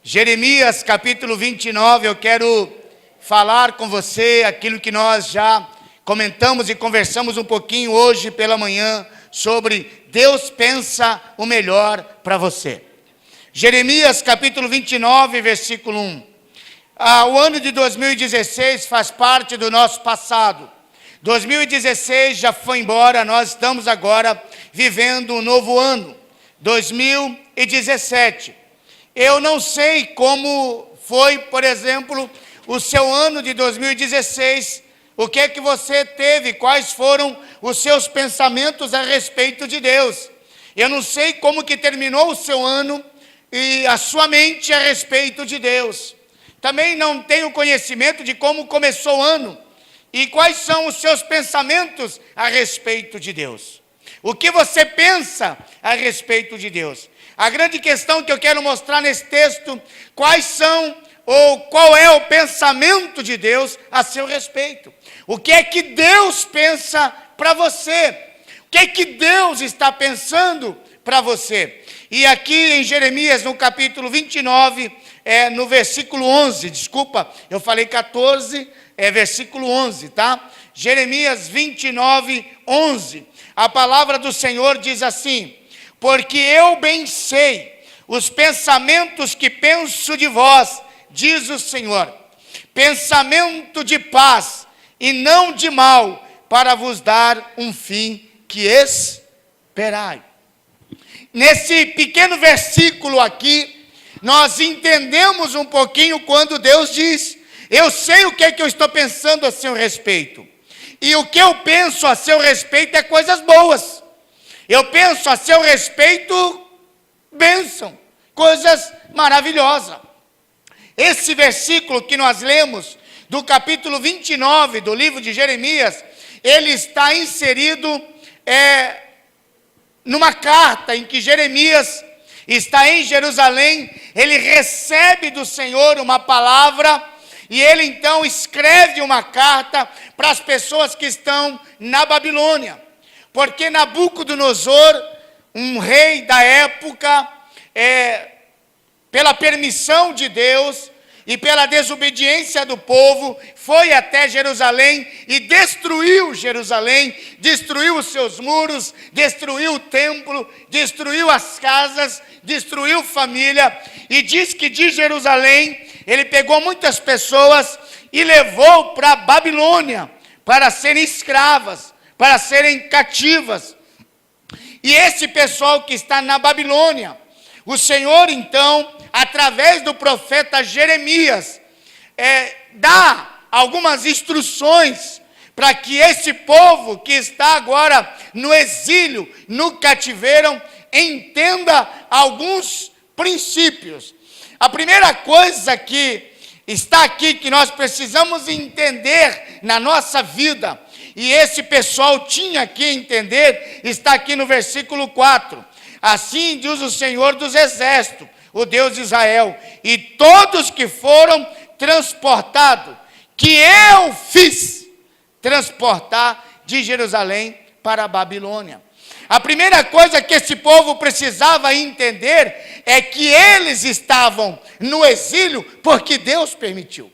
Jeremias capítulo 29, eu quero falar com você aquilo que nós já comentamos e conversamos um pouquinho hoje pela manhã sobre Deus pensa o melhor para você. Jeremias capítulo 29, versículo 1. O ano de 2016 faz parte do nosso passado. 2016 já foi embora, nós estamos agora vivendo um novo ano, 2017. Eu não sei como foi, por exemplo, o seu ano de 2016, o que é que você teve, quais foram os seus pensamentos a respeito de Deus. Eu não sei como que terminou o seu ano e a sua mente a respeito de Deus. Também não tenho conhecimento de como começou o ano e quais são os seus pensamentos a respeito de Deus. O que você pensa a respeito de Deus? A grande questão que eu quero mostrar nesse texto, quais são ou qual é o pensamento de Deus a seu respeito. O que é que Deus pensa para você? O que é que Deus está pensando para você? E aqui em Jeremias, no capítulo 29, no versículo 11, desculpa, eu falei 14, versículo 11, tá? Jeremias 29, 11. A palavra do Senhor diz assim: porque eu bem sei os pensamentos que penso de vós, diz o Senhor, pensamento de paz e não de mal, para vos dar um fim que esperai. Nesse pequeno versículo aqui, nós entendemos um pouquinho quando Deus diz: eu sei o que é que eu estou pensando a seu respeito, e o que eu penso a seu respeito é coisas boas. Eu penso a seu respeito bênção, coisas maravilhosas. Esse versículo que nós lemos, do capítulo 29 do livro de Jeremias, ele está inserido numa carta em que Jeremias está em Jerusalém. Ele recebe do Senhor uma palavra e ele então escreve uma carta para as pessoas que estão na Babilônia. Porque Nabucodonosor, um rei da época, pela permissão de Deus e pela desobediência do povo, foi até Jerusalém e destruiu Jerusalém, destruiu os seus muros, destruiu o templo, destruiu as casas, destruiu família, e diz que de Jerusalém ele pegou muitas pessoas e levou para a Babilônia para serem escravas, para serem cativas. E esse pessoal que está na Babilônia, o Senhor então, através do profeta Jeremias, dá algumas instruções para que esse povo que está agora no exílio, no cativeiro, entenda alguns princípios. A primeira coisa que está aqui, que nós precisamos entender na nossa vida, e esse pessoal tinha que entender, está aqui no versículo 4. Assim diz o Senhor dos Exércitos, o Deus de Israel, e todos que foram transportados, que eu fiz transportar de Jerusalém para a Babilônia. A primeira coisa que esse povo precisava entender é que eles estavam no exílio porque Deus permitiu.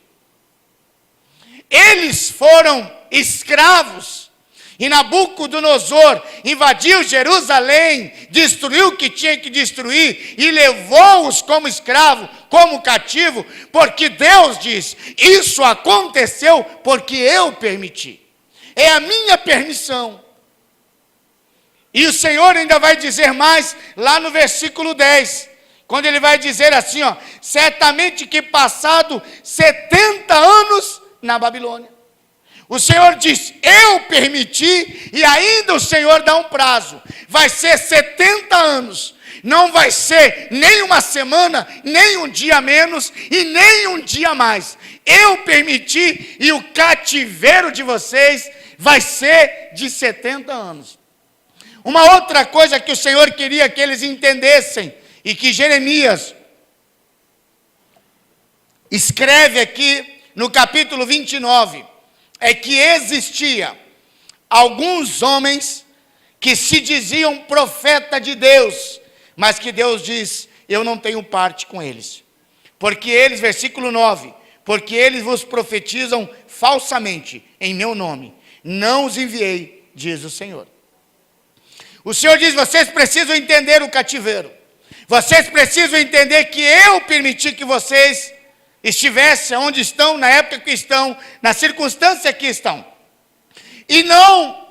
Eles foram escravos, e Nabucodonosor invadiu Jerusalém, destruiu o que tinha que destruir, e levou-os como escravo, como cativo, porque Deus diz: isso aconteceu porque eu permiti, é a minha permissão. E o Senhor ainda vai dizer mais, lá no versículo 10, quando ele vai dizer assim, certamente que passado 70 anos na Babilônia, o Senhor diz: eu permiti, e ainda o Senhor dá um prazo, vai ser 70 anos, não vai ser nem uma semana, nem um dia menos, e nem um dia mais, eu permiti, e o cativeiro de vocês vai ser de 70 anos. Uma outra coisa que o Senhor queria que eles entendessem, e que Jeremias escreve aqui no capítulo 29, é que existia alguns homens que se diziam profeta de Deus, mas que Deus diz: eu não tenho parte com eles. Porque eles, versículo 9, porque eles vos profetizam falsamente em meu nome. Não os enviei, diz o Senhor. O Senhor diz, vocês precisam entender o cativeiro. Vocês precisam entender que eu permiti que vocês estivessem onde estão, na época que estão, na circunstância que estão. E não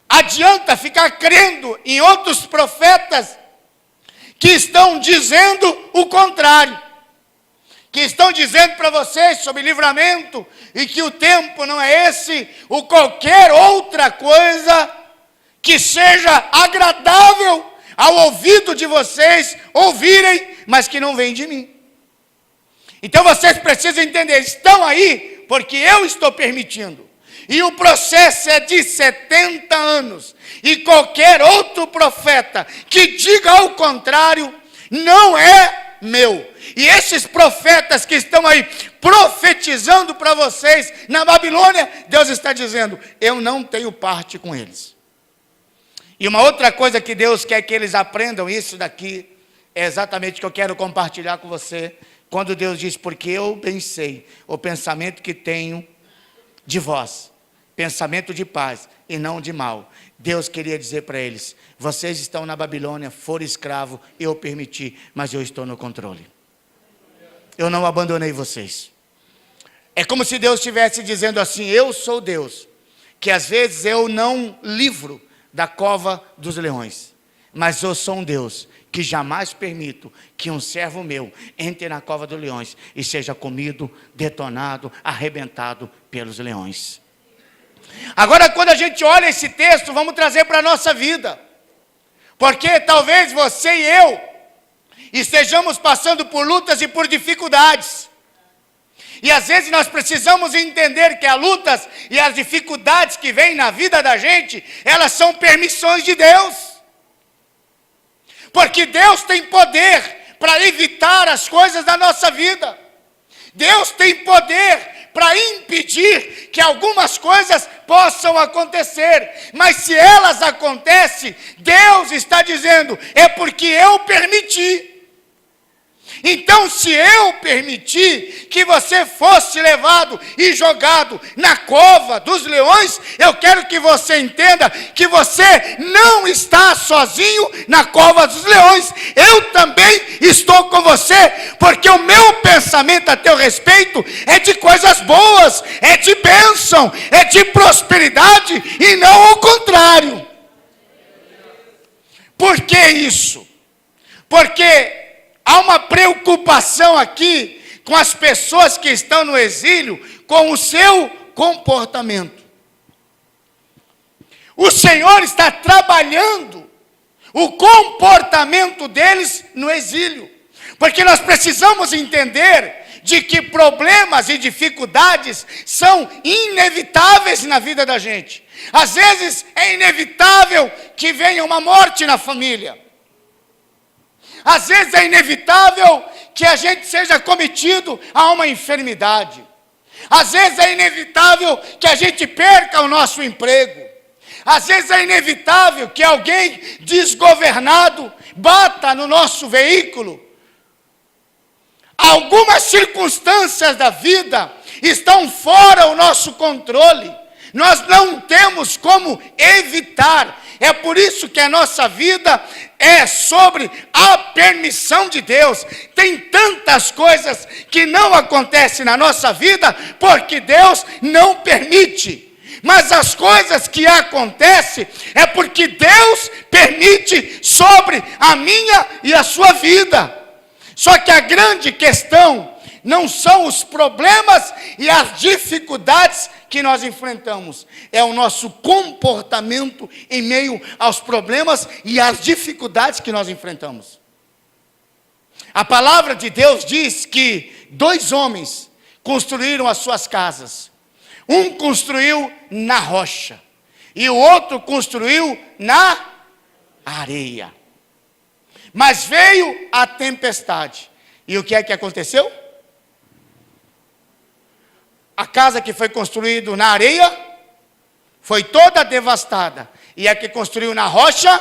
adianta ficar crendo em outros profetas que estão dizendo o contrário. Que estão dizendo para vocês sobre livramento e que o tempo não é esse, ou qualquer outra coisa que seja agradável ao ouvido de vocês ouvirem, mas que não vem de mim. Então vocês precisam entender, estão aí porque eu estou permitindo. E o processo é de 70 anos. E qualquer outro profeta que diga ao contrário, não é meu. E esses profetas que estão aí profetizando para vocês na Babilônia, Deus está dizendo, eu não tenho parte com eles. E uma outra coisa que Deus quer que eles aprendam, isso daqui, é exatamente o que eu quero compartilhar com você. Quando Deus diz, porque eu bem sei o pensamento que tenho de vós, pensamento de paz e não de mal. Deus queria dizer para eles, vocês estão na Babilônia, foram escravos, eu permiti, mas eu estou no controle. Eu não abandonei vocês. É como se Deus estivesse dizendo assim, eu sou Deus, que às vezes eu não livro da cova dos leões, mas eu sou um Deus que jamais permito que um servo meu entre na cova dos leões e seja comido, detonado, arrebentado pelos leões. Agora, quando a gente olha esse texto, vamos trazer para a nossa vida. Porque talvez você e eu estejamos passando por lutas e por dificuldades. E às vezes nós precisamos entender que as lutas e as dificuldades que vêm na vida da gente, elas são permissões de Deus. Porque Deus tem poder para evitar as coisas da nossa vida. Deus tem poder para impedir que algumas coisas possam acontecer. Mas se elas acontecem, Deus está dizendo, é porque eu permiti. Então, se eu permitir que você fosse levado e jogado na cova dos leões, eu quero que você entenda que você não está sozinho na cova dos leões. Eu também estou com você, porque o meu pensamento a teu respeito é de coisas boas, é de bênção, é de prosperidade e não o contrário. Por que isso? Porque há uma preocupação aqui com as pessoas que estão no exílio, com o seu comportamento. O Senhor está trabalhando o comportamento deles no exílio. Porque nós precisamos entender de que problemas e dificuldades são inevitáveis na vida da gente. Às vezes é inevitável que venha uma morte na família. Às vezes é inevitável que a gente seja cometido a uma enfermidade. Às vezes é inevitável que a gente perca o nosso emprego. Às vezes é inevitável que alguém desgovernado bata no nosso veículo. Algumas circunstâncias da vida estão fora do nosso controle. Nós não temos como evitar. É por isso que a nossa vida é sobre a permissão de Deus. Tem tantas coisas que não acontecem na nossa vida porque Deus não permite. Mas as coisas que acontecem é porque Deus permite sobre a minha e a sua vida. Só que a grande questão não são os problemas e as dificuldades que nós enfrentamos, é o nosso comportamento em meio aos problemas e às dificuldades que nós enfrentamos. A palavra de Deus diz que 2 homens construíram as suas casas. Um construiu na rocha e o outro construiu na areia. Mas veio a tempestade. E o que é que aconteceu? A casa que foi construída na areia foi toda devastada. E a que construiu na rocha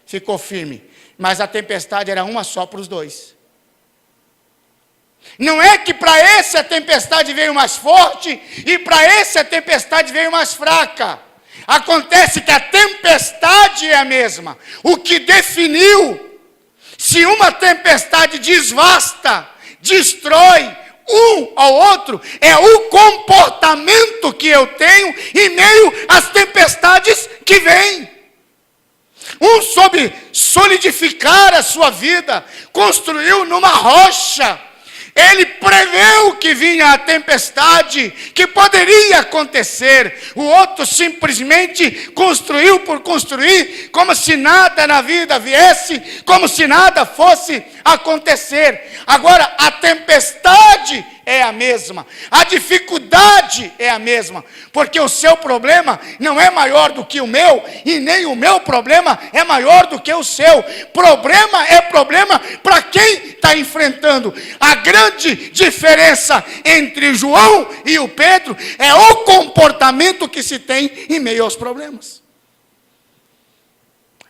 ficou firme. Mas a tempestade era uma só para os dois. Não é que para esse a tempestade veio mais forte e para esse a tempestade veio mais fraca. Acontece que a tempestade é a mesma. O que definiu se uma tempestade desvasta, destrói um ao outro, é o comportamento que eu tenho em meio às tempestades que vêm. Um soube solidificar a sua vida, construiu numa rocha. Ele preveu que vinha a tempestade, que poderia acontecer. O outro simplesmente construiu por construir, como se nada na vida viesse, como se nada fosse acontecer. Agora, a tempestade é a mesma, a dificuldade é a mesma, porque o seu problema não é maior do que o meu, e nem o meu problema é maior do que o seu. Problema é problema para quem está enfrentando. A grande diferença entre João e o Pedro é o comportamento que se tem em meio aos problemas.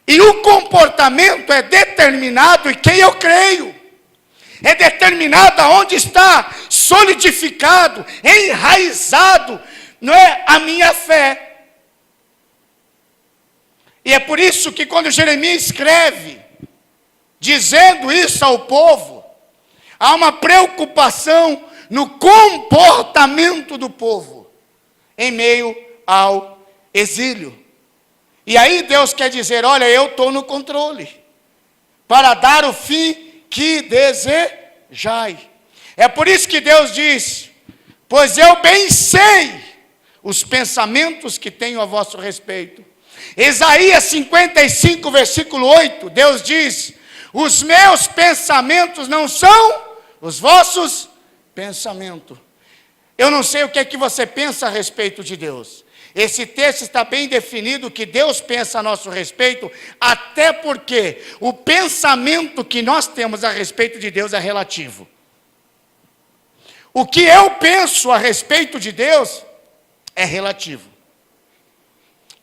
E o comportamento é determinado em quem eu creio. É determinado aonde está solidificado, enraizado, não é, a minha fé. E é por isso que quando Jeremias escreve, dizendo isso ao povo, há uma preocupação no comportamento do povo, em meio ao exílio. E aí Deus quer dizer, olha, eu estou no controle, para dar o fim que desejai. É por isso que Deus diz, pois eu bem sei os pensamentos que tenho a vosso respeito. Isaías 55, versículo 8, Deus diz, os meus pensamentos não são os vossos pensamentos. Eu não sei o que é que você pensa a respeito de Deus. Esse texto está bem definido que Deus pensa a nosso respeito, até porque o pensamento que nós temos a respeito de Deus é relativo. O que eu penso a respeito de Deus é relativo.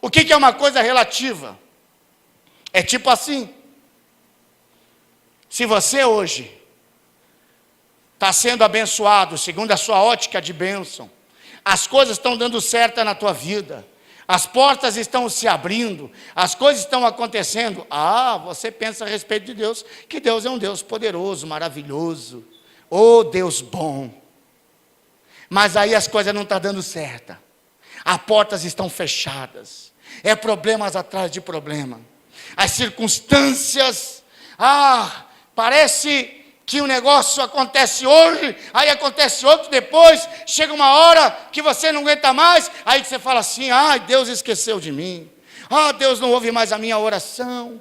O que é uma coisa relativa? É tipo assim, se você hoje está sendo abençoado, segundo a sua ótica de bênção, as coisas estão dando certo na tua vida, as portas estão se abrindo, as coisas estão acontecendo. Você pensa a respeito de Deus, que Deus é um Deus poderoso, maravilhoso, Deus bom. Mas aí as coisas não estão dando certo, as portas estão fechadas, é problemas atrás de problema, as circunstâncias, parece que o negócio acontece hoje, aí acontece outro depois, chega uma hora que você não aguenta mais, aí você fala assim, Deus esqueceu de mim, Deus não ouve mais a minha oração,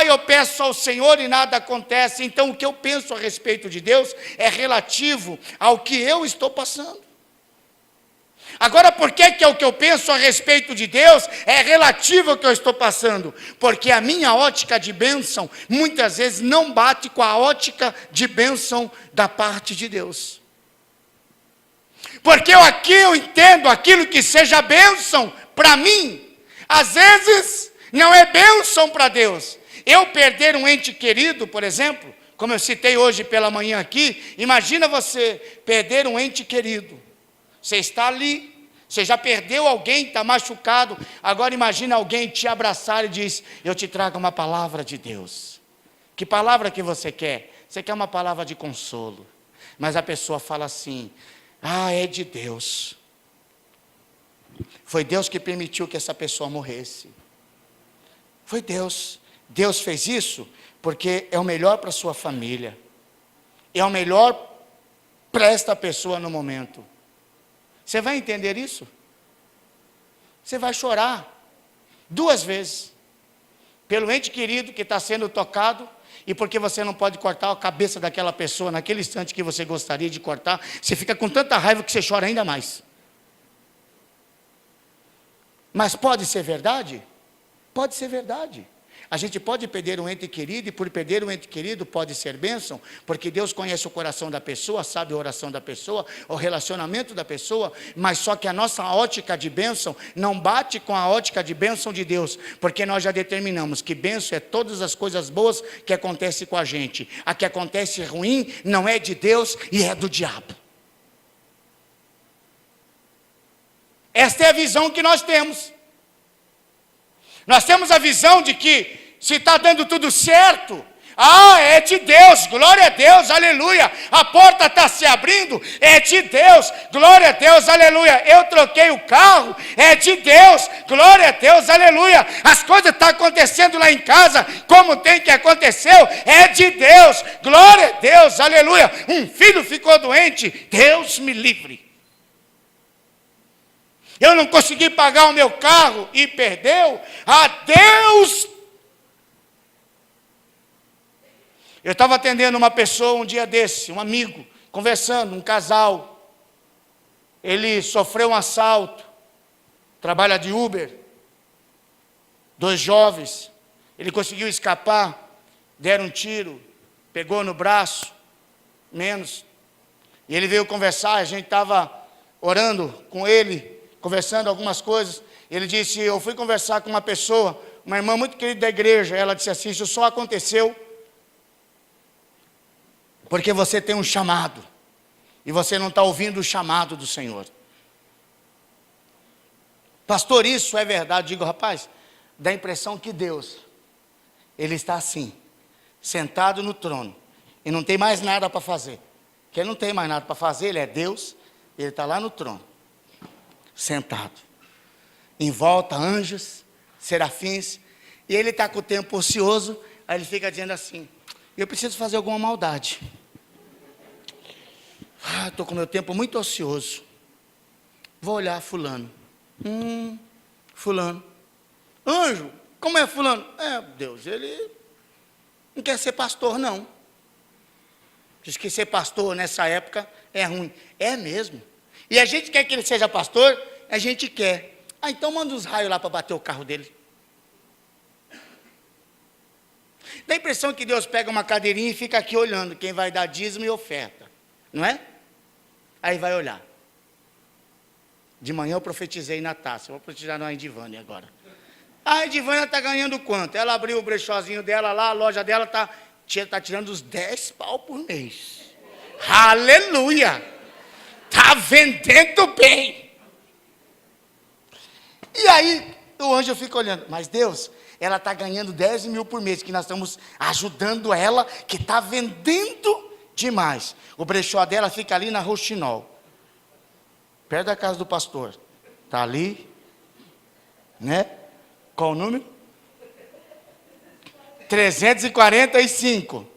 eu peço ao Senhor e nada acontece. Então o que eu penso a respeito de Deus é relativo ao que eu estou passando. Agora, por que é o que eu penso a respeito de Deus é relativo ao que eu estou passando? Porque a minha ótica de bênção, muitas vezes, não bate com a ótica de bênção da parte de Deus. Porque eu entendo aquilo que seja bênção para mim, às vezes, não é bênção para Deus. Eu perder um ente querido, por exemplo, como eu citei hoje pela manhã aqui, imagina você perder um ente querido. Você está ali, você já perdeu alguém, está machucado, agora imagina alguém te abraçar e diz, eu te trago uma palavra de Deus. Que palavra que você quer? Você quer uma palavra de consolo, mas a pessoa fala assim, é de Deus. Foi Deus que permitiu que essa pessoa morresse. Foi Deus. Deus fez isso porque é o melhor para a sua família, é o melhor para esta pessoa no momento. Você vai entender isso? Você vai chorar 2 vezes. Pelo ente querido que está sendo tocado, e porque você não pode cortar a cabeça daquela pessoa naquele instante que você gostaria de cortar, você fica com tanta raiva que você chora ainda mais. Mas pode ser verdade? Pode ser verdade. A gente pode perder um ente querido, e por perder um ente querido pode ser bênção, porque Deus conhece o coração da pessoa, sabe a oração da pessoa, o relacionamento da pessoa, mas só que a nossa ótica de bênção não bate com a ótica de bênção de Deus, porque nós já determinamos que bênção é todas as coisas boas que acontecem com a gente. A que acontece ruim não é de Deus e é do diabo. Esta é a visão que nós temos. Nós temos a visão de que se está dando tudo certo, é de Deus, glória a Deus, aleluia. A porta está se abrindo, é de Deus, glória a Deus, aleluia. Eu troquei o carro, é de Deus, glória a Deus, aleluia. As coisas estão acontecendo lá em casa, como tem que aconteceu, é de Deus, glória a Deus, aleluia. Um filho ficou doente, Deus me livre. Eu não consegui pagar o meu carro e perdeu, Deus. Eu estava atendendo uma pessoa um dia desse, um amigo, conversando, um casal. Ele sofreu um assalto, trabalha de Uber, 2 jovens. Ele conseguiu escapar, deram um tiro, pegou no braço, menos. E ele veio conversar, a gente estava orando com ele, conversando algumas coisas. Ele disse, eu fui conversar com uma pessoa, uma irmã muito querida da igreja. Ela disse assim, isso só aconteceu porque você tem um chamado, e você não está ouvindo o chamado do Senhor. Pastor, isso é verdade? Digo, rapaz, dá a impressão que Deus, Ele está assim, sentado no trono, e não tem mais nada para fazer. Que Ele não tem mais nada para fazer, Ele é Deus, Ele está lá no trono, sentado. Em volta, anjos, serafins, e Ele está com o tempo ocioso, aí Ele fica dizendo assim, eu preciso fazer alguma maldade. Estou com o meu tempo muito ocioso. Vou olhar fulano. Fulano. Anjo, como é fulano? Deus, ele não quer ser pastor, não. Diz que ser pastor nessa época é ruim. É mesmo. E a gente quer que ele seja pastor? A gente quer. Então manda uns raios lá para bater o carro dele. Dá a impressão que Deus pega uma cadeirinha e fica aqui olhando quem vai dar dízimo e oferta. Não é? Aí vai olhar. De manhã eu profetizei na taça. Vou profetizar na Edivânia agora. A Edivânia está ganhando quanto? Ela abriu o brechózinho dela lá, a loja dela está tirando os 10 pau por mês. Aleluia! Está vendendo bem. E aí o anjo fica olhando. Mas Deus, ela está ganhando 10 mil por mês, que nós estamos ajudando ela, que está vendendo demais. O brechó dela fica ali na Roxinol, perto da casa do pastor. Está ali, né? Qual o número? 345.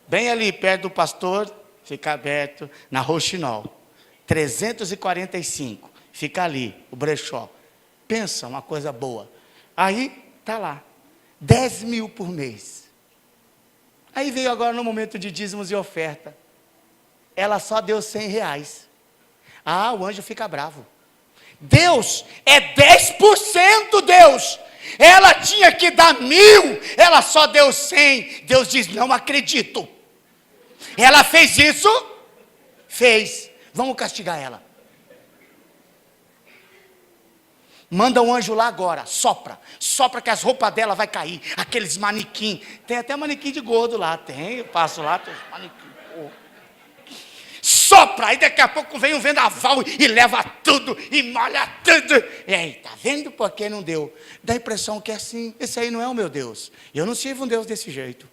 Bem ali, perto do pastor, fica aberto na Roxinol. 345. Fica ali, o brechó. Pensa uma coisa boa. Aí, está lá. 10 mil por mês. Aí veio agora no momento de dízimos e oferta. Ela só deu 100 reais. O anjo fica bravo. Deus é 10%, Deus. Ela tinha que dar 1.000, ela só deu 100. Deus diz, não acredito. Ela fez isso? Fez. Vamos castigar ela. Manda um anjo lá agora, sopra que as roupas dela vai cair, aqueles manequim, tem até manequim de gordo lá, eu passo lá, tem manequim, sopra, aí daqui a pouco vem um vendaval e leva tudo, e molha tudo, e aí, tá vendo por que não deu? Dá a impressão que é assim, esse aí não é o meu Deus, eu não sirvo um Deus desse jeito,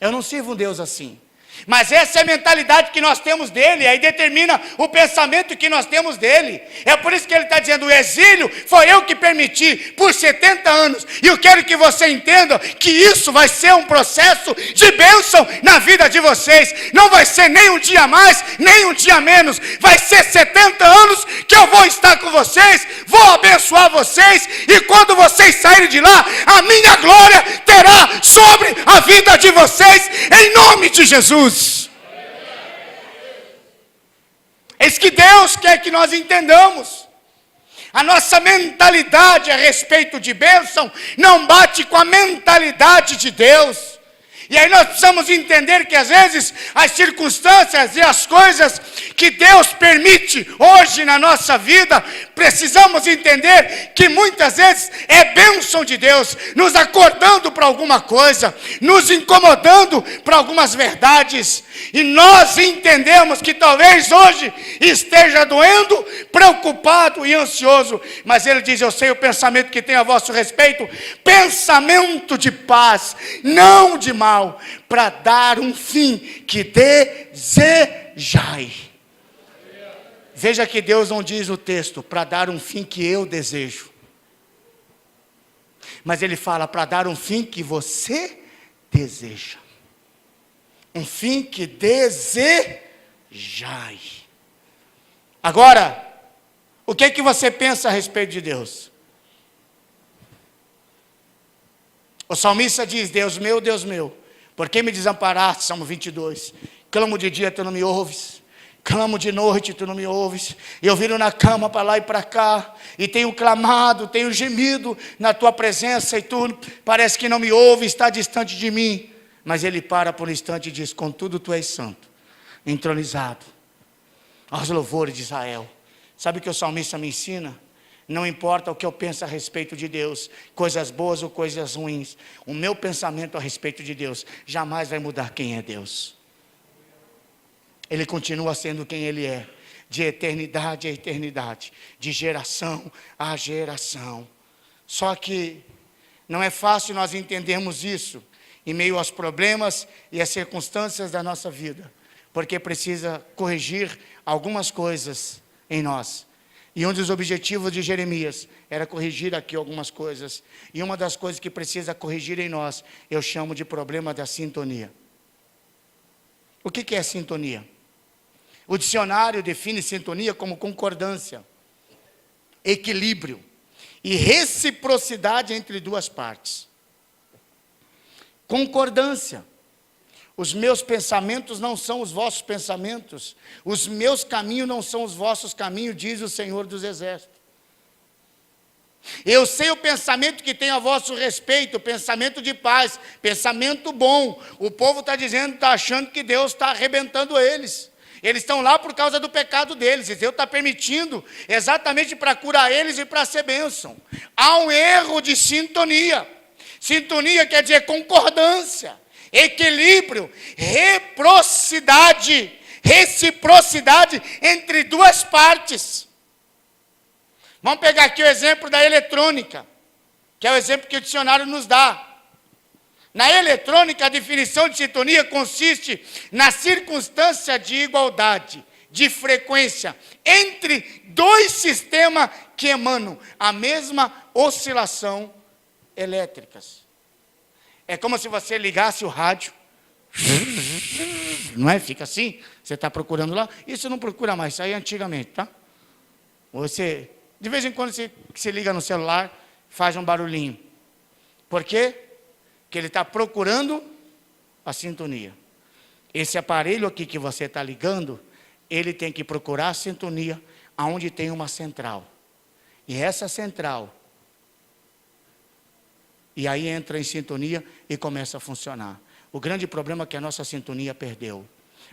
eu não sirvo um Deus assim. Mas essa é a mentalidade que nós temos dele, aí determina o pensamento que nós temos dele. É por isso que ele está dizendo, o exílio foi eu que permiti por 70 anos. E eu quero que você entenda que isso vai ser um processo de bênção na vida de vocês. Não vai ser nem um dia mais, nem um dia menos. Vai ser 70 anos que eu vou estar com vocês, vou abençoar vocês. E quando vocês saírem de lá, a minha glória terá sobre a vida de vocês, em nome de Jesus. É isso que Deus quer que nós entendamos. A nossa mentalidade a respeito de bênção não bate com a mentalidade de Deus. E aí nós precisamos entender que às vezes as circunstâncias e as coisas que Deus permite hoje na nossa vida, precisamos entender que muitas vezes é bênção de Deus, nos acordando para alguma coisa, nos incomodando para algumas verdades. E nós entendemos que talvez hoje esteja doendo, preocupado e ansioso, mas Ele diz: eu sei o pensamento que tenho a vosso respeito, pensamento de paz, não de mal, para dar um fim que desejai. Veja que Deus não diz no texto, para dar um fim que eu desejo. Mas Ele fala, para dar um fim que você deseja. Um fim que desejai. Agora, o que é que você pensa a respeito de Deus? O salmista diz: Deus meu, por que me desamparaste? Salmo 22. Clamo de dia, tu não me ouves. Clamo de noite, tu não me ouves. Eu viro na cama para lá e para cá, e tenho clamado, tenho gemido na tua presença, e tu parece que não me ouves, está distante de mim. Mas Ele para por um instante e diz: contudo tu és santo, entronizado aos louvores de Israel. Sabe o que o salmista me ensina? Não importa o que eu penso a respeito de Deus, coisas boas ou coisas ruins, o meu pensamento a respeito de Deus jamais vai mudar quem é Deus. Ele continua sendo quem Ele é, de eternidade a eternidade, de geração a geração. Só que não é fácil nós entendermos isso em meio aos problemas e às circunstâncias da nossa vida, porque precisa corrigir algumas coisas em nós. E um dos objetivos de Jeremias era corrigir aqui algumas coisas. E uma das coisas que precisa corrigir em nós, eu chamo de problema da sintonia. O que é sintonia? O dicionário define sintonia como concordância, equilíbrio e reciprocidade entre duas partes. Concordância. Os meus pensamentos não são os vossos pensamentos, os meus caminhos não são os vossos caminhos, diz o Senhor dos Exércitos. Eu sei o pensamento que tenho a vosso respeito, pensamento de paz, pensamento bom. O povo está dizendo, está achando que Deus está arrebentando eles. Eles estão lá por causa do pecado deles, e Deus está permitindo exatamente para curar eles e para ser bênção. Há um erro de sintonia. Sintonia quer dizer concordância, equilíbrio, reciprocidade entre duas partes. Vamos pegar aqui o exemplo da eletrônica, que é o exemplo que o dicionário nos dá. Na eletrônica, a definição de sintonia consiste na circunstância de igualdade, de frequência, entre dois sistemas que emanam a mesma oscilação elétricas. É como se você ligasse o rádio, não é? Fica assim, você está procurando lá. Isso não procura mais, isso aí é antigamente, tá? Você, de vez em quando, você liga no celular, faz um barulhinho. Por quê? Porque ele está procurando a sintonia. Esse aparelho aqui que você está ligando, ele tem que procurar a sintonia aonde tem uma central. E essa central, e aí entra em sintonia e começa a funcionar. O grande problema é que a nossa sintonia perdeu.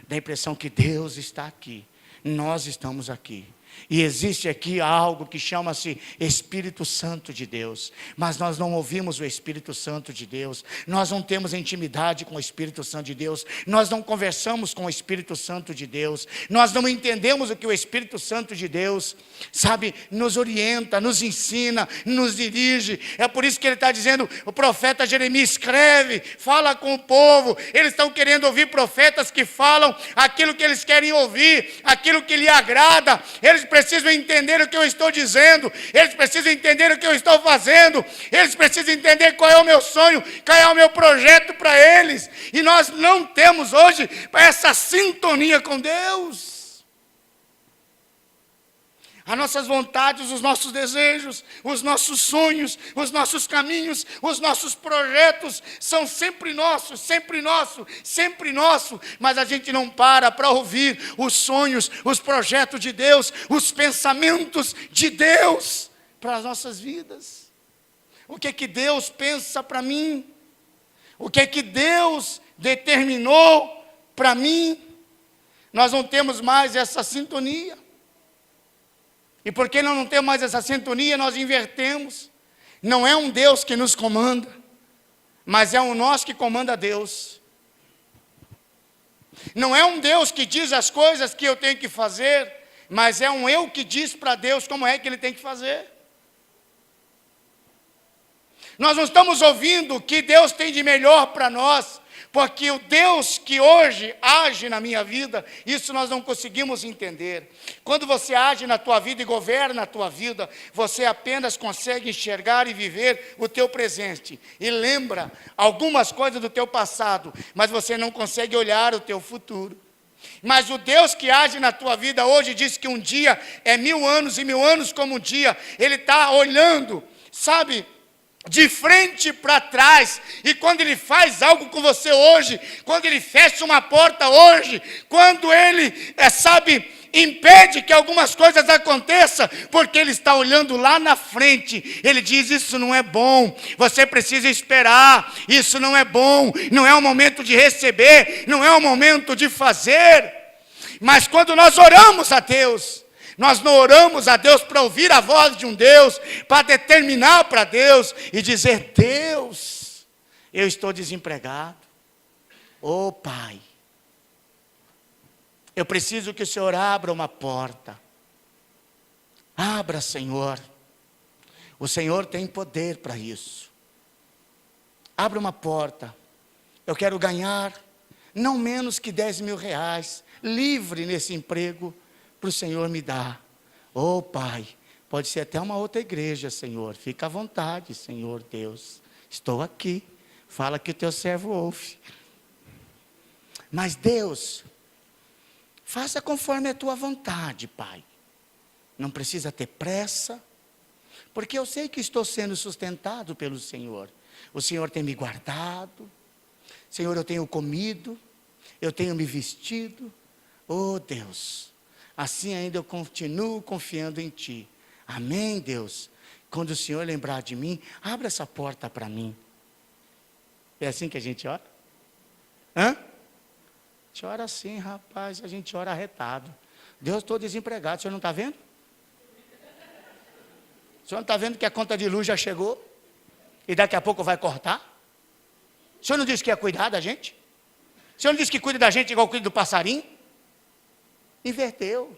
Dá a impressão que Deus está aqui, nós estamos aqui. E existe aqui algo que chama-se Espírito Santo de Deus, mas nós não ouvimos o Espírito Santo de Deus, nós não temos intimidade com o Espírito Santo de Deus, nós não conversamos com o Espírito Santo de Deus, nós não entendemos o que o Espírito Santo de Deus, sabe, nos orienta, nos ensina, nos dirige. É por isso que ele está dizendo, o profeta Jeremias escreve, fala com o povo. Eles estão querendo ouvir profetas que falam aquilo que eles querem ouvir, aquilo que lhe agrada. Eles precisam entender o que eu estou dizendo, eles precisam entender o que eu estou fazendo, eles precisam entender qual é o meu sonho, qual é o meu projeto para eles. E nós não temos hoje essa sintonia com Deus. As nossas vontades, os nossos desejos, os nossos sonhos, os nossos caminhos, os nossos projetos são sempre nossos, sempre nosso, sempre nosso. Mas a gente não para ouvir os sonhos, os projetos de Deus, os pensamentos de Deus. para as nossas vidas. O que é que Deus pensa para mim? O que é que Deus determinou para mim? Nós não temos mais essa sintonia. E porque nós não temos mais essa sintonia, nós invertemos. Não é um Deus que nos comanda, mas é um nós que comanda Deus. Não é um Deus que diz as coisas que eu tenho que fazer, mas é um eu que diz para Deus como é que Ele tem que fazer. Nós não estamos ouvindo o que Deus tem de melhor para nós, porque o Deus que hoje age na minha vida, isso nós não conseguimos entender. Quando você age na tua vida e governa a tua vida, você apenas consegue enxergar e viver o teu presente. E lembra algumas coisas do teu passado, mas você não consegue olhar o teu futuro. Mas o Deus que age na tua vida hoje diz que um dia é 1000 anos e 1000 anos como um dia. Ele está olhando, sabe, de frente para trás, e quando Ele faz algo com você hoje, quando Ele fecha uma porta hoje, quando Ele, impede que algumas coisas aconteçam, porque Ele está olhando lá na frente, Ele diz, isso não é bom, você precisa esperar, isso não é bom, não é o momento de receber, não é o momento de fazer. Mas quando nós oramos a Deus, nós não oramos a Deus para ouvir a voz de um Deus, para determinar para Deus e dizer, Deus, eu estou desempregado. Ô Pai, eu preciso que o Senhor abra uma porta. Abra, Senhor. O Senhor tem poder para isso. Abra uma porta. Eu quero ganhar não menos que 10 mil reais, livre nesse emprego, para o Senhor me dar. Oh Pai, pode ser até uma outra igreja, Senhor, fica à vontade, Senhor Deus, estou aqui, fala que o teu servo ouve. Mas Deus, faça conforme a tua vontade, Pai, não precisa ter pressa, porque eu sei que estou sendo sustentado pelo Senhor. O Senhor tem me guardado, Senhor, eu tenho comido, eu tenho me vestido. Oh Deus, assim ainda eu continuo confiando em Ti. Amém, Deus? Quando o Senhor lembrar de mim, abra essa porta para mim. É assim que a gente ora? Hã? A gente ora assim, rapaz, a gente ora arretado. Deus, estou desempregado, o senhor não está vendo? O senhor não está vendo que a conta de luz já chegou? E daqui a pouco vai cortar? O senhor não disse que ia cuidar da gente? O senhor não disse que cuida da gente igual cuida do passarinho? Inverteu.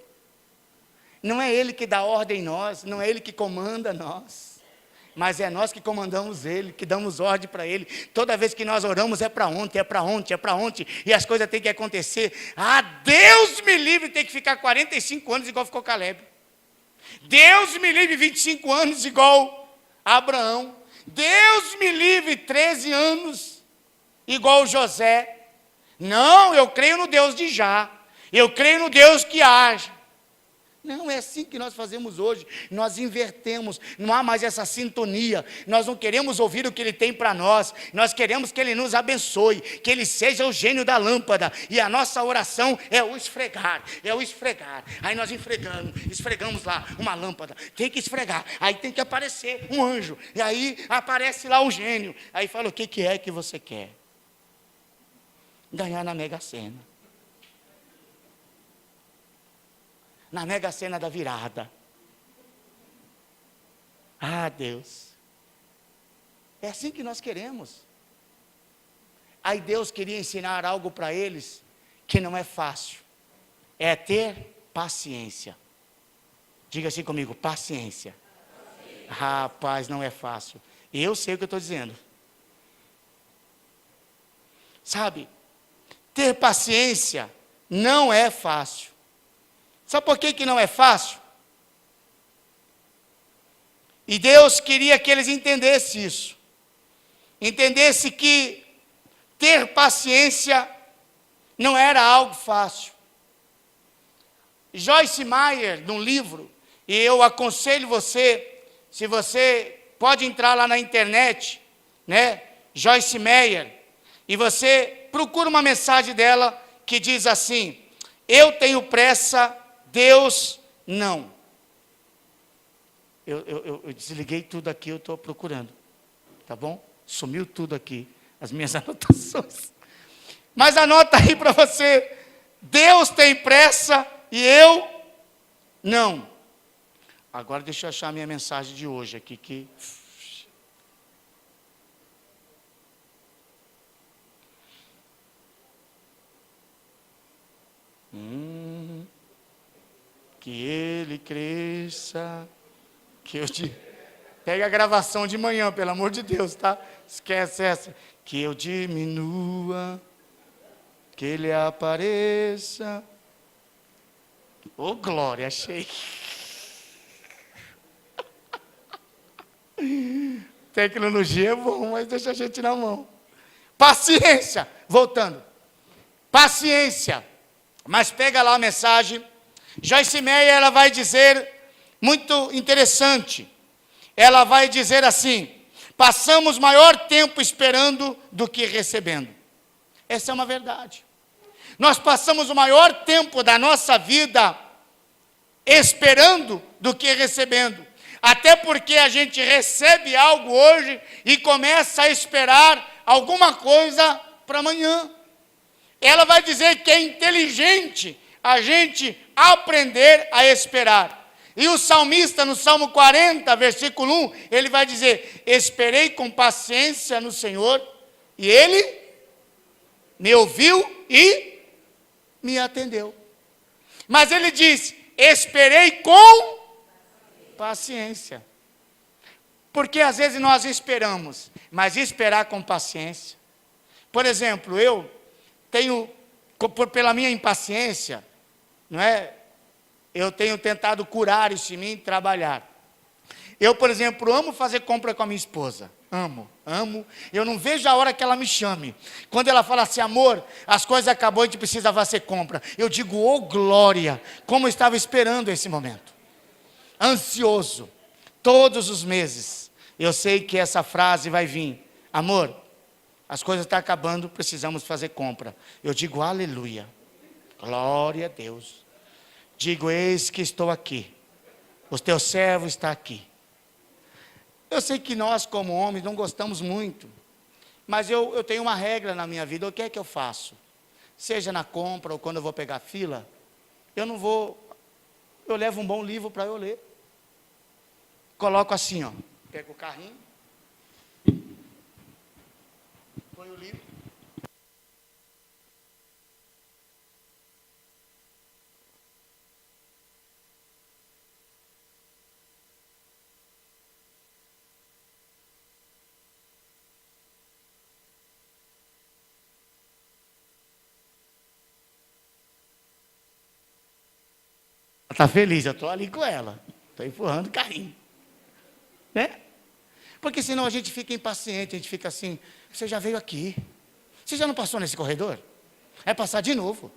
Não é Ele que dá ordem em nós, não é Ele que comanda nós, mas é nós que comandamos Ele, que damos ordem para Ele. Toda vez que nós oramos é para ontem, é para ontem, é para ontem, e as coisas têm que acontecer. Ah, Deus me livre, tem que ficar 45 anos igual ficou Caleb. Deus me livre 25 anos igual Abraão. Deus me livre 13 anos igual José. Não, eu creio no Deus de Já. Eu creio no Deus que age. Não é assim que nós fazemos hoje. Nós invertemos. Não há mais essa sintonia. Nós não queremos ouvir o que Ele tem para nós. Nós queremos que Ele nos abençoe, que Ele seja o gênio da lâmpada. E a nossa oração é o esfregar. É o esfregar. Aí nós esfregamos lá uma lâmpada. Tem que esfregar. Aí tem que aparecer um anjo. E aí aparece lá um gênio. Aí fala, o que é que você quer? Ganhar na Mega Sena. Na Mega Sena da virada. Ah, Deus. É assim que nós queremos. Aí Deus queria ensinar algo para eles que não é fácil. É ter paciência. Diga assim comigo, paciência. Rapaz, não é fácil. Eu sei o que eu estou dizendo. Sabe, ter paciência não é fácil. Sabe por que não é fácil? E Deus queria que eles entendessem isso. Entendesse que ter paciência não era algo fácil. Joyce Meyer, num livro, e eu aconselho você, se você pode entrar lá na internet, né? Joyce Meyer, e você procura uma mensagem dela que diz assim: eu tenho pressa, Deus não. Eu desliguei tudo aqui, eu estou procurando. Tá bom? Sumiu tudo aqui, as minhas anotações. Mas anota aí para você. Deus tem pressa e eu não. Agora deixa eu achar a minha mensagem de hoje aqui. Que ele cresça, que eu te... Pega a gravação de manhã, pelo amor de Deus, tá? Esquece essa. Que eu diminua, que ele apareça. Ô, glória, achei. Tecnologia é bom, mas deixa a gente na mão. Paciência, voltando. Paciência. Mas pega lá a mensagem. Joyce Meyer, ela vai dizer, muito interessante. Ela vai dizer assim: passamos maior tempo esperando do que recebendo. Essa é uma verdade. Nós passamos o maior tempo da nossa vida esperando do que recebendo. Até porque a gente recebe algo hoje e começa a esperar alguma coisa para amanhã. Ela vai dizer que é inteligente a gente aprender a esperar. E o salmista, no Salmo 40, versículo 1, ele vai dizer: esperei com paciência no Senhor, e Ele me ouviu e me atendeu. Mas ele diz: esperei com paciência. Porque às vezes nós esperamos, mas esperar com paciência. Por exemplo, eu tenho, pela minha impaciência, não é? Eu tenho tentado curar isso em mim e trabalhar. Eu, por exemplo, amo fazer compra com a minha esposa. Amo. Eu não vejo a hora que ela me chame. Quando ela fala assim: amor, as coisas acabou, a gente precisa fazer compra. Eu digo: oh glória, como eu estava esperando esse momento. Ansioso. Todos os meses. Eu sei que essa frase vai vir: amor, as coisas estão acabando, precisamos fazer compra. Eu digo: aleluia. Glória a Deus. Digo: eis que estou aqui, o teu servo está aqui. Eu sei que nós, como homens, não gostamos muito, mas eu tenho uma regra na minha vida. O que é que eu faço? Seja na compra ou quando eu vou pegar fila, eu levo um bom livro para eu ler. Coloco assim, ó, pego o carrinho, põe o livro. Está feliz, eu estou ali com ela. Estou empurrando o carrinho. Né? Porque senão a gente fica impaciente, a gente fica assim: você já veio aqui, você já não passou nesse corredor? Vai passar de novo.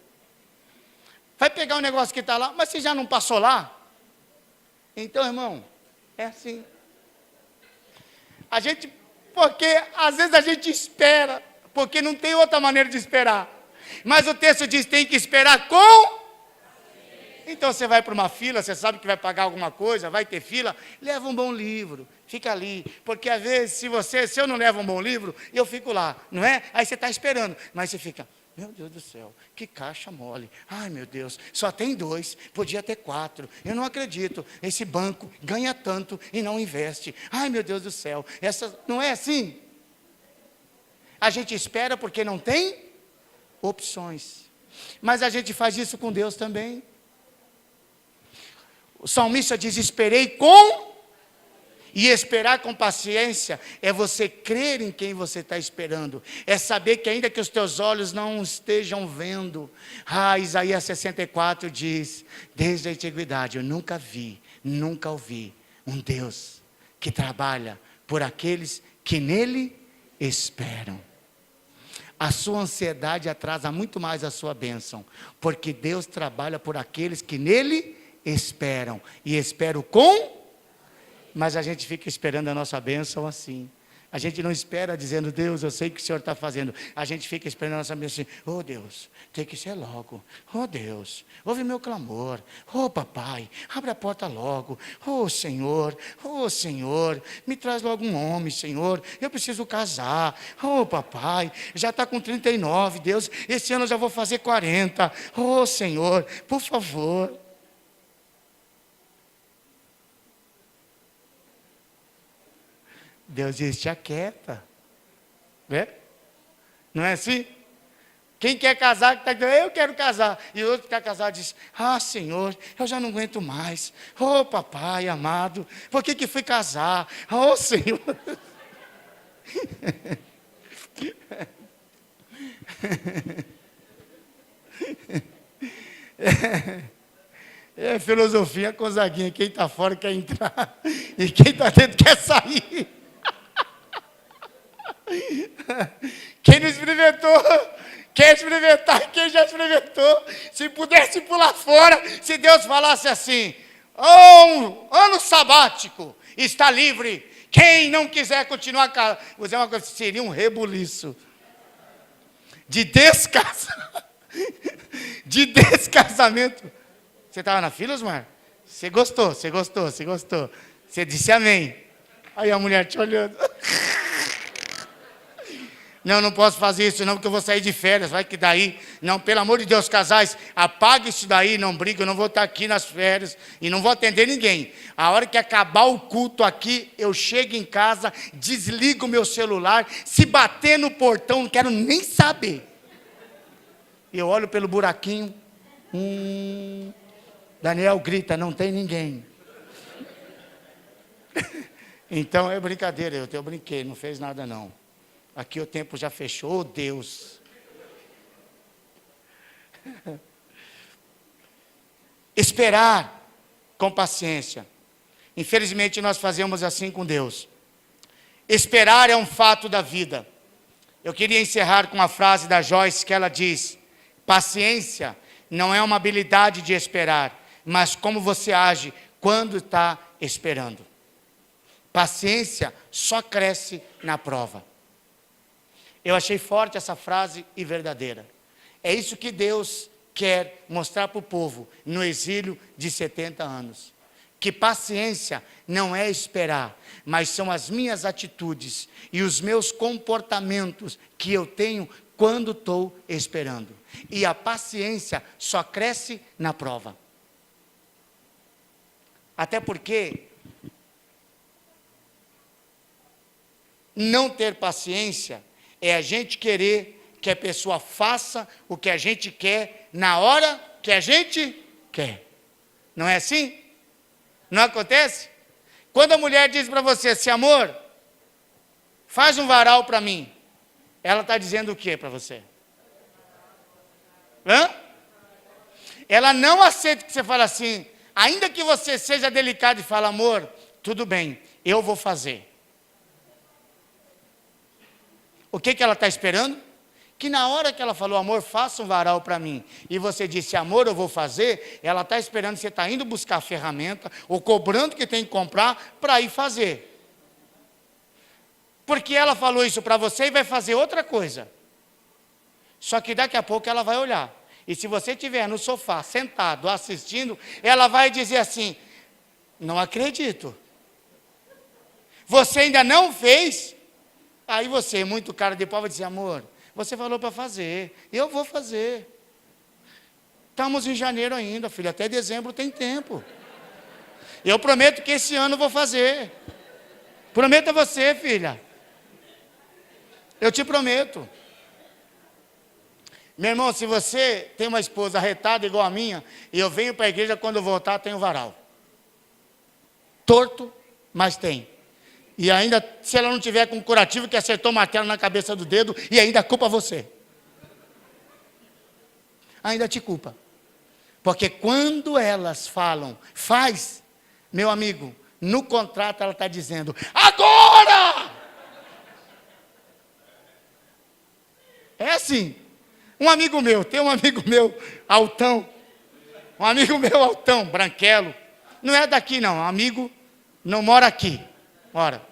Vai pegar um negócio que está lá, mas você já não passou lá? Então, irmão, é assim. Porque às vezes a gente espera, porque não tem outra maneira de esperar. Mas o texto diz: tem que esperar com... Então você vai para uma fila, você sabe que vai pagar alguma coisa, vai ter fila, leva um bom livro, fica ali. Porque às vezes, se eu não levo um bom livro, eu fico lá, não é? Aí você está esperando, mas você fica: meu Deus do céu, que caixa mole. Ai meu Deus, só tem 2, podia ter 4. Eu não acredito, esse banco ganha tanto e não investe. Ai meu Deus do céu, não é assim? A gente espera porque não tem opções. Mas a gente faz isso com Deus também. O salmista diz: esperei com... E esperar com paciência é você crer em quem você está esperando. É saber que ainda que os teus olhos não estejam vendo. Isaías 64 diz: desde a antiguidade eu nunca vi, nunca ouvi um Deus que trabalha por aqueles que nele esperam. A sua ansiedade atrasa muito mais a sua bênção, porque Deus trabalha por aqueles que nele esperam, e espero com... Mas a gente fica esperando a nossa bênção assim: A gente não espera dizendo, Deus, eu sei o que o Senhor está fazendo. A gente fica esperando a nossa mente assim, oh Deus, tem que ser logo. Oh Deus, ouve meu clamor. Oh papai, abre a porta logo. Oh Senhor, me traz logo um homem, Senhor. Eu preciso casar. Oh papai, já está com 39, Deus, esse ano eu já vou fazer 40. Oh Senhor, por favor. Deus diz, te aquieta. Né? Não é assim? Quem quer casar, está dizendo, eu quero casar. E o outro que quer casar diz, Senhor, eu já não aguento mais. Oh, papai amado, por que fui casar? Oh, Senhor. É filosofia com zaguinha. Quem está fora quer entrar. E quem está dentro quer sair. Quem não experimentou, quer experimentar, quem já experimentou, se pudesse pular fora, se Deus falasse assim, ano sabático, está livre, quem não quiser continuar, vou dizer uma coisa, seria um rebuliço, de descasamento. Você estava na fila, Osmar? Você gostou, você disse amém, aí a mulher te olhando, não posso fazer isso não, porque eu vou sair de férias, vai que daí, não, pelo amor de Deus, casais, apague isso daí, não brigue, eu não vou estar aqui nas férias, e não vou atender ninguém, a hora que acabar o culto aqui, eu chego em casa, desligo o meu celular, se bater no portão, não quero nem saber, eu olho pelo buraquinho, Daniel grita, não tem ninguém, então é brincadeira, eu brinquei, não fez nada não. Aqui o tempo já fechou, Deus. Esperar com paciência. Infelizmente nós fazemos assim com Deus. Esperar é um fato da vida. Eu queria encerrar com uma frase da Joyce que ela diz: paciência não é uma habilidade de esperar, mas como você age quando está esperando. Paciência só cresce na prova. Eu achei forte essa frase e verdadeira. É isso que Deus quer mostrar para o povo no exílio de 70 anos. Que paciência não é esperar, mas são as minhas atitudes e os meus comportamentos que eu tenho quando estou esperando. E a paciência só cresce na prova. Até porque não ter paciência é a gente querer que a pessoa faça o que a gente quer, na hora que a gente quer. Não é assim? Não acontece? Quando a mulher diz para você assim, amor, faz um varal para mim. Ela está dizendo o que para você? Ela não aceita que você fale assim, ainda que você seja delicado e fale, amor, tudo bem, eu vou fazer. O que ela está esperando? Que na hora que ela falou, amor, faça um varal para mim, e você disse, amor, eu vou fazer, ela está esperando que você está indo buscar a ferramenta, ou cobrando que tem que comprar, para ir fazer. Porque ela falou isso para você e vai fazer outra coisa. Só que daqui a pouco ela vai olhar. E se você estiver no sofá, sentado, assistindo, ela vai dizer assim, não acredito. Você ainda não fez? Aí você, muito cara de pau, vai dizer, amor, você falou para fazer, eu vou fazer. Estamos em janeiro ainda, filho, até dezembro tem tempo. Eu prometo que esse ano eu vou fazer. Prometo a você, filha. Eu te prometo. Meu irmão, se você tem uma esposa arretada igual a minha, e eu venho para a igreja, quando eu voltar, tem um varal. Torto, mas tem. E ainda, se ela não tiver com curativo, que acertou o martelo na cabeça do dedo, e ainda culpa você. Ainda te culpa. Porque quando elas falam, faz, meu amigo, no contrato ela está dizendo, agora! É assim. Tem um amigo meu, altão, branquelo, não é daqui não, amigo, não mora aqui, mora.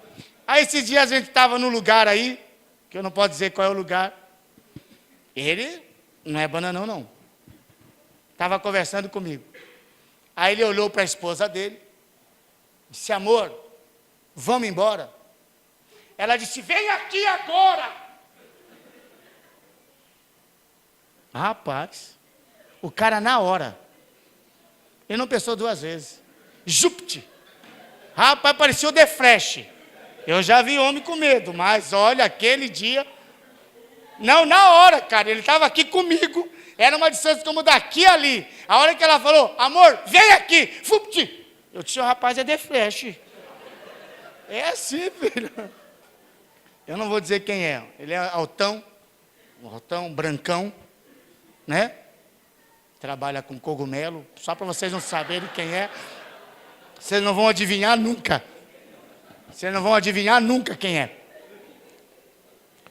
Aí esses dias a gente estava num lugar aí, que eu não posso dizer qual é o lugar. Ele não é bananão, não. Estava conversando comigo. Aí ele olhou para a esposa dele, disse: amor, vamos embora. Ela disse: vem aqui agora. Rapaz, o cara na hora, ele não pensou duas vezes. Júpiter. Rapaz, parecia o The Flash. Eu já vi homem com medo, mas olha, aquele dia... Não, na hora, cara, ele estava aqui comigo. Era uma distância como daqui a ali. A hora que ela falou: amor, vem aqui. Fupt. Eu disse: o rapaz é The Flash. É assim, filho. Eu não vou dizer quem é. Ele é altão, brancão, né? Trabalha com cogumelo. Só para vocês não saberem quem é. Vocês não vão adivinhar nunca. Vocês não vão adivinhar nunca quem é.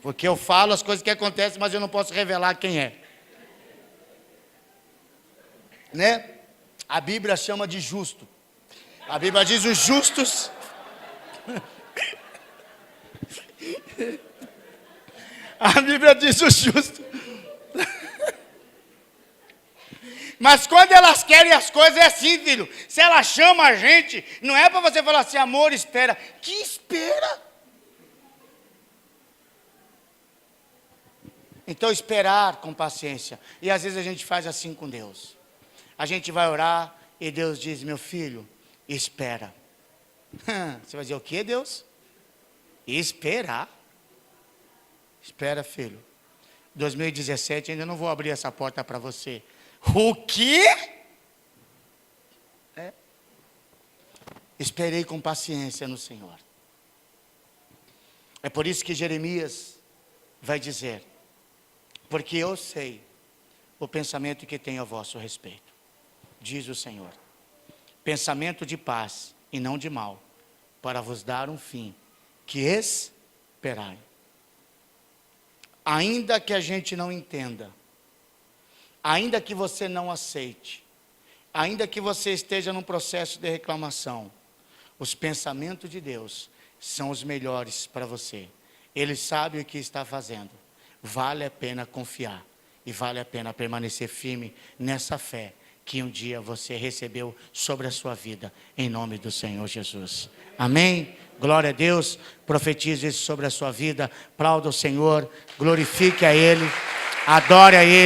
Porque eu falo as coisas que acontecem, mas eu não posso revelar quem é. Né? A Bíblia chama de justo. A Bíblia diz: os justos... A Bíblia diz: os justos... Mas quando elas querem as coisas, é assim, filho. Se ela chama a gente, não é para você falar assim: amor, espera. Que espera? Então, esperar com paciência. E às vezes a gente faz assim com Deus. A gente vai orar e Deus diz: meu filho, espera. Você vai dizer: o que, Deus? Esperar. Espera, filho. 2017, ainda não vou abrir essa porta para você. O quê? Esperei com paciência no Senhor. É por isso que Jeremias vai dizer: porque eu sei o pensamento que tenho a vosso respeito, diz o Senhor, pensamento de paz e não de mal, para vos dar um fim que esperai. Ainda que a gente não entenda, ainda que você não aceite, ainda que você esteja num processo de reclamação, os pensamentos de Deus são os melhores para você. Ele sabe o que está fazendo. Vale a pena confiar e vale a pena permanecer firme nessa fé que um dia você recebeu sobre a sua vida, em nome do Senhor Jesus. Amém? Glória a Deus. Profetize isso sobre a sua vida. Aplauda o Senhor, glorifique a Ele, adore a Ele.